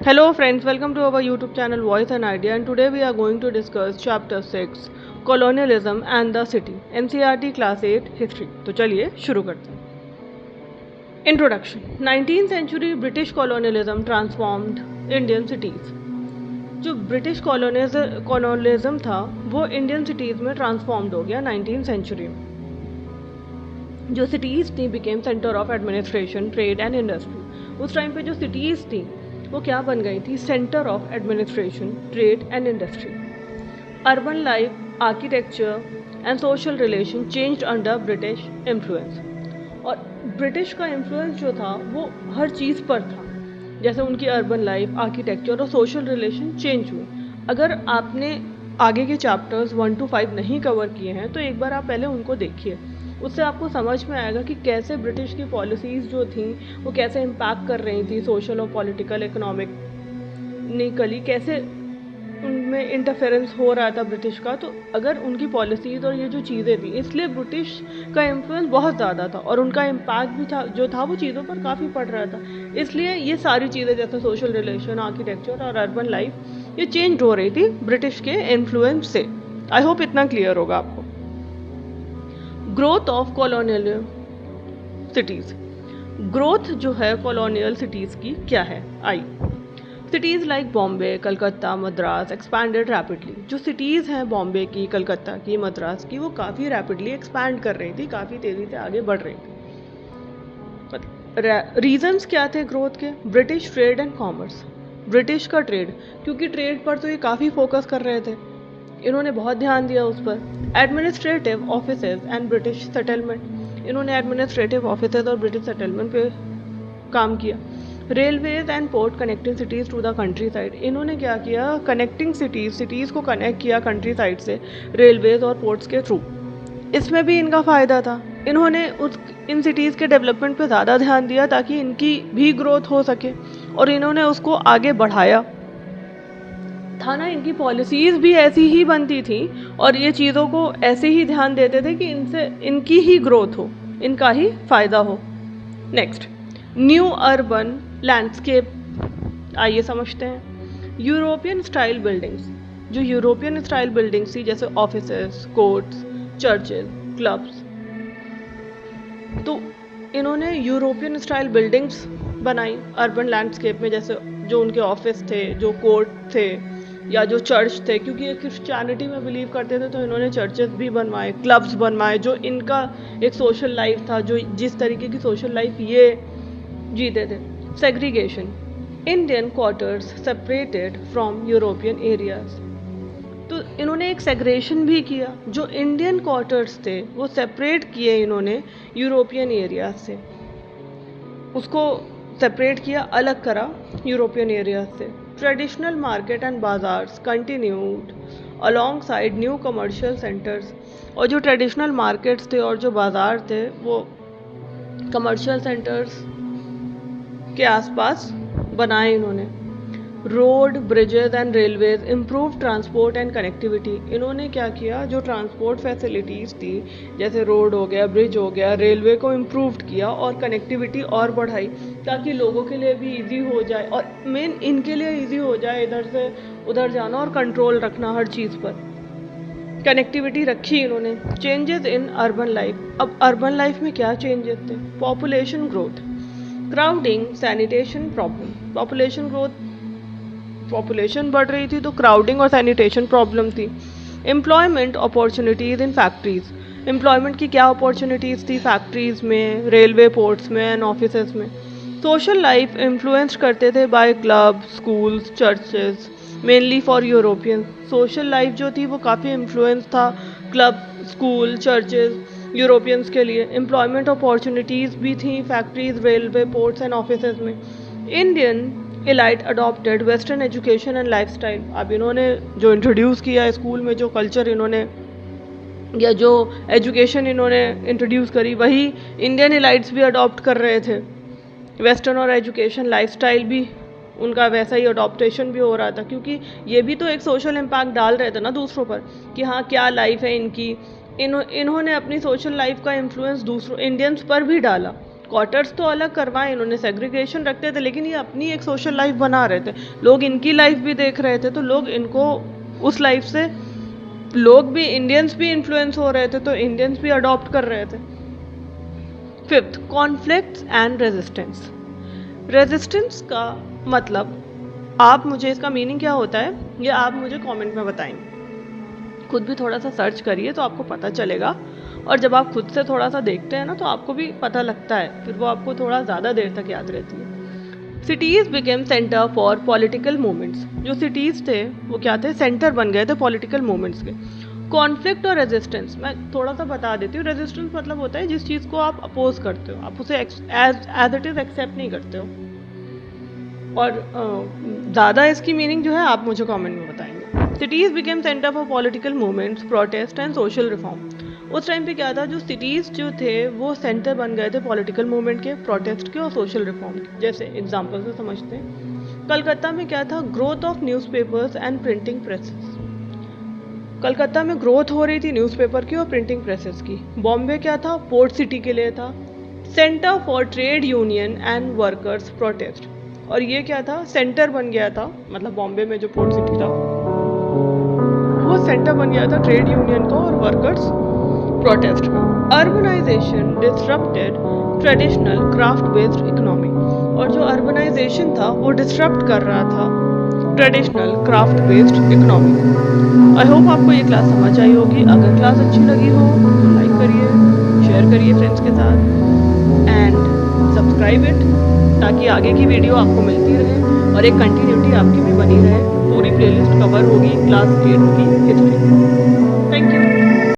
Hello friends, welcome to our YouTube channel Voice and Idea, and today we are going to discuss chapter 6 Colonialism and the City, NCERT Class 8 History. तो चलिए शुरू करते हैं. Introduction. 19th century British colonialism transformed Indian cities. जो British colonialism था वो Indian cities में transformed हो गया 19th सेंचुरी में. जो सिटीज़ थी became centre of administration, trade and industry. उस टाइम पे जो सिटीज़ थी वो क्या बन गई थी? Centre of administration, trade and industry. Urban life, architecture and social relation changed under British influence. और ब्रिटिश का इन्फ्लुएंस जो था वो हर चीज़ पर था. जैसे उनकी अर्बन लाइफ, आर्किटेक्चर और सोशल रिलेशन चेंज हुए. अगर आपने आगे के चैप्टर्स 1 to 5 नहीं कवर किए हैं तो एक बार आप पहले उनको देखिए. उससे आपको समझ में आएगा कि कैसे ब्रिटिश की पॉलिसीज़ जो थी वो कैसे इम्पैक्ट कर रही थी सोशल और पॉलिटिकल, इकोनॉमिकली, कैसे उनमें इंटरफेरेंस हो रहा था ब्रिटिश का. तो अगर उनकी पॉलिसीज़ और ये जो चीज़ें थी, इसलिए ब्रिटिश का इन्फ्लुएंस बहुत ज़्यादा था और उनका इम्पैक्ट भी था जो था वो चीज़ों पर काफ़ी पड़ रहा था. इसलिए ये सारी चीज़ें जैसे सोशल रिलेशन, आर्किटेक्चर और अर्बन लाइफ ये चेंज हो रही थी ब्रिटिश के इन्फ्लुएंस से. आई होप इतना क्लियर होगा आपको. Growth of colonial cities. Growth जो है कॉलोनियल सिटीज़ की क्या है? I. Cities like Bombay, Calcutta, Madras expanded rapidly. जो सिटीज़ हैं बॉम्बे की, कलकत्ता की, मद्रास की, वो काफ़ी रैपिडली एक्सपैंड कर रही थी, काफ़ी तेज़ी से आगे बढ़ रही थी. रीजंस क्या थे ग्रोथ के? British trade and commerce. British का ट्रेड, क्योंकि ट्रेड पर तो ये काफ़ी फोकस कर रहे थे, इन्होंने बहुत ध्यान दिया उस पर. Administrative offices and British settlement. इन्होंने एडमिनिस्ट्रेटिव ऑफिसेज और ब्रिटिश सेटलमेंट पे काम किया. Railways and port connecting cities to the countryside. इन्होंने क्या किया? कनेक्टिंग सिटीज़ को कनेक्ट किया कंट्री साइड से रेलवेज और पोर्ट्स के थ्रू. इसमें भी इनका फ़ायदा था. इन्होंने इन सिटीज़ के डेवलपमेंट पे ज़्यादा ध्यान दिया ताकि इनकी भी ग्रोथ हो सके और इन्होंने उसको आगे बढ़ाया था ना. इनकी पॉलिसीज़ भी ऐसी ही बनती थी और ये चीज़ों को ऐसे ही ध्यान देते थे कि इनसे इनकी ही ग्रोथ हो, इनका ही फ़ायदा हो. Next, new urban landscape. आइए समझते हैं. European style buildings. जो यूरोपियन स्टाइल बिल्डिंग्स थी जैसे ऑफिसेस, कोर्ट्स, चर्चेज, क्लब्स, तो इन्होंने यूरोपियन स्टाइल बिल्डिंग्स बनाई अर्बन लैंडस्केप में. जैसे जो उनके ऑफिस थे, जो कोर्ट थे या जो चर्च थे, क्योंकि ये क्रिश्चियनिटी में बिलीव करते थे तो इन्होंने चर्चेस भी बनवाए, क्लब्स बनवाए. जो इनका एक सोशल लाइफ था, जो जिस तरीके की सोशल लाइफ ये जीते थे. Segregation. Indian quarters separated from European areas. तो इन्होंने एक सेग्रेशन भी किया. जो इंडियन क्वार्टर्स थे वो सेपरेट किए इन्होंने यूरोपियन एरियाज से, उसको सेपरेट किया, अलग करा यूरोपियन एरियाज से. Traditional market and bazaars continued alongside new commercial centres. और जो ट्रेडिशनल मार्केट्स थे और जो बाज़ार थे वो कमर्शियल सेंटर्स के आसपास बनाए इन्होंने. Road, bridges and railways improve transport and connectivity. इन्होंने क्या किया? जो ट्रांसपोर्ट फैसिलिटीज़ थी जैसे रोड हो गया, ब्रिज हो गया, रेलवे को इम्प्रूव किया और कनेक्टिविटी और बढ़ाई ताकि लोगों के लिए भी इजी हो जाए और मेन इनके लिए इजी हो जाए इधर से उधर जाना और कंट्रोल रखना हर चीज़ पर. कनेक्टिविटी रखी इन्होंने. Changes in urban life. अब अर्बन लाइफ में क्या चेंजेस थे? Population growth, crowding, sanitation problem. Population बढ़ रही थी तो क्राउडिंग और सैनिटेशन प्रॉब्लम थी. Employment opportunities in factories. Employment की क्या अपॉर्चुनिटीज़ थी? फैक्ट्रीज़ में, रेलवे, पोर्ट्स में एंड ऑफिसेस में. सोशल लाइफ इन्फ्लुएंस करते थे by club, schools, churches, mainly for European. Social life जो थी वो काफ़ी इन्फ्लुएंस था क्लब, स्कूल, चर्चेज, यूरोपियंस के लिए. एम्प्लॉयमेंट अपॉर्चुनिटीज़ भी थी factories, railway, ports and offices में. Indian elite adopted western education and lifestyle. अब इन्होंने जो इंट्रोड्यूस किया स्कूल में, जो कल्चर इन्होंने या जो एजुकेशन इन्होंने इंट्रोड्यूस करी, वही इंडियन एलाइट्स भी अडॉप्ट कर रहे थे. वेस्टर्न और एजुकेशन, लाइफस्टाइल भी उनका वैसा ही अडॉप्टेशन भी हो रहा था क्योंकि ये भी तो एक सोशल इम्पैक्ट डाल रहे थे ना दूसरों पर कि हाँ क्या लाइफ है इनकी. इन्होंने अपनी सोशल लाइफ का इन्फ्लुएंस दूसरों इंडियंस पर भी डाला. क्वार्टर्स तो अलग करवाए इन्होंने, सेग्रीगेशन रखते थे, लेकिन ये अपनी एक सोशल लाइफ बना रहे थे। लोग इनकी लाइफ भी देख रहे थे, तो लोग इनको उस लाइफ से, लोग भी, इंडियंस भी इन्फ्लुएंस हो रहे थे, तो इंडियंस भी अडॉप्ट कर रहे थे। Fifth, conflicts and resistance. Resistance का मतलब, आप मुझे इसका मीनिंग क्या होता है ये आप मुझे कमेंट में बताएंगे। खुद भी थोड़ा सा सर्च करिए तो आपको पता चलेगा, और जब आप खुद से थोड़ा सा देखते हैं ना तो आपको भी पता लगता है, फिर वो आपको थोड़ा ज़्यादा देर तक याद रहती है। Cities became centre for political movements. जो सिटीज़ थे वो क्या थे, सेंटर बन गए थे पॉलिटिकल मूवमेंट्स के। कॉन्फ्लिक्ट और रेजिस्टेंस, मैं थोड़ा सा बता देती हूँ। रेजिस्टेंस मतलब होता है जिस चीज़ को आप अपोज करते हो, आप उसे एज इट इज़ एक्सेप्ट नहीं करते हो। और ज़्यादा इसकी मीनिंग जो है आप मुझे कमेंट में बताएंगे। Cities became centre for political movements, protest and social reform. उस टाइम पे क्या था, जो सिटीज़ जो थे वो सेंटर बन गए थे पॉलिटिकल मूवमेंट के, प्रोटेस्ट के और सोशल रिफॉर्म के। जैसे एग्जांपल से समझते हैं, कलकत्ता में क्या था, growth of newspapers and printing presses. Calcutta में ग्रोथ हो रही थी न्यूज़पेपर की और प्रिंटिंग प्रेसेस की। बॉम्बे क्या था, पोर्ट सिटी के लिए था। Centre for trade union and workers protest, और ये क्या था, सेंटर बन गया था, मतलब बॉम्बे में जो पोर्ट सिटी था वो सेंटर बन गया था ट्रेड यूनियन का और वर्कर्स प्रोटेस्ट का। Urbanisation disrupted traditional craft based economy, और जो अर्बनाइजेशन था वो डिसरप्ट कर रहा था traditional craft based economy. I hope आपको ये क्लास समझ आई होगी। अगर क्लास अच्छी लगी हो तो लाइक करिए, शेयर करिए फ्रेंड्स के साथ, एंड सब्सक्राइब इट, ताकि आगे की वीडियो आपको मिलती रहे और एक कंटिन्यूटी आपकी भी बनी रहे। पूरी प्लेलिस्ट कवर होगी, क्लास 8 की हिस्ट्री।